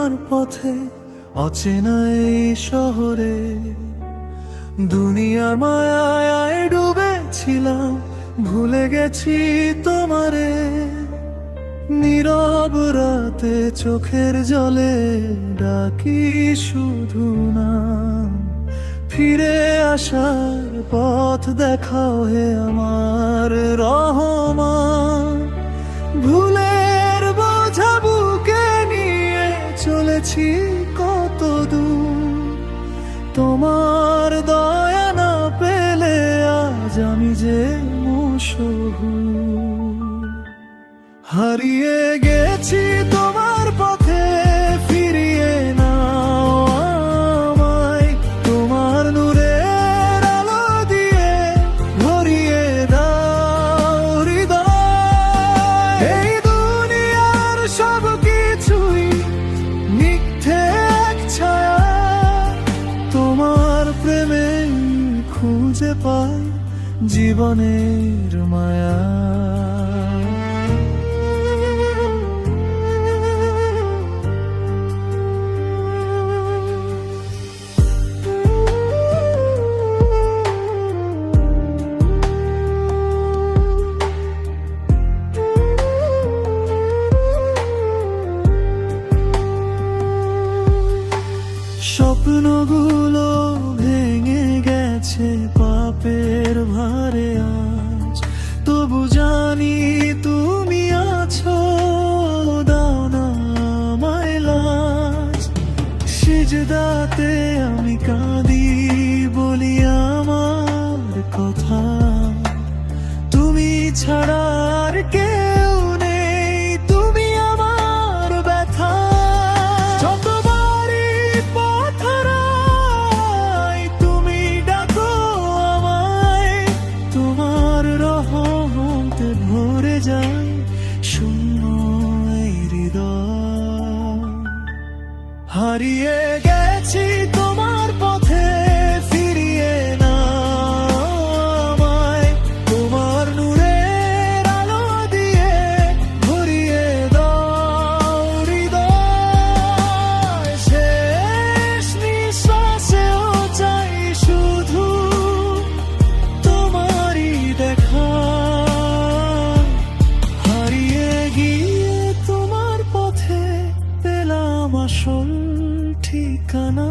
তোমার পথে অচেনা এই শহরে, দুনিয়ার মায়ায় ডুবেছিলাম, ভুলে গেছি তোমারে। নীরব রাতে চোখের জলে ডাকি শুধু না, ফিরে আসার পথ দেখাও হে আমার রহমান। ভুলের বোঝা বুকে নিয়ে চলেছি কত দূর, তোমার দয়া না পেলে আজ আমি যে মশহুর। হারিয়ে গেছি তোমার পথে, ফিরিয়ে নাও আমায়, তোমার নূরের আলো দিয়ে ভরিয়ে দাও হৃদয়। এই দুনিয়ার সব কিছুই মিথ্যে এক ছায়া, তোমার প্রেমে খুঁজে পাই জীবনের মায়া। স্বপ্নগুলো ভেঙে গেছে পাপের ভারে আজ, তবু জানি তুমি আছো, দাও না আমায় লাজ। সিজদাতে আমি কাঁদি, বলি আমার কথা, তুমি ছাড়া আর কেউ নেই, তুমি আমার ব্যথা। যতবারই পথ হারাই তুমি ডাকো আমায়, তোমার রহমতে ভরে যায় শূন্য এই হৃদয়। হারিয়ে গেছি তোমার পথে, ফিরিয়ে নাও আমায়, তোমার নূরের আলো দিয়ে ভরিয়ে দাও হৃদয়। শেষ নিঃশ্বাসেও চাই শুধু তোমারই দেখা, হারিয়ে গিয়ে তোমার পথে পেলাম আসল ঠিকানা।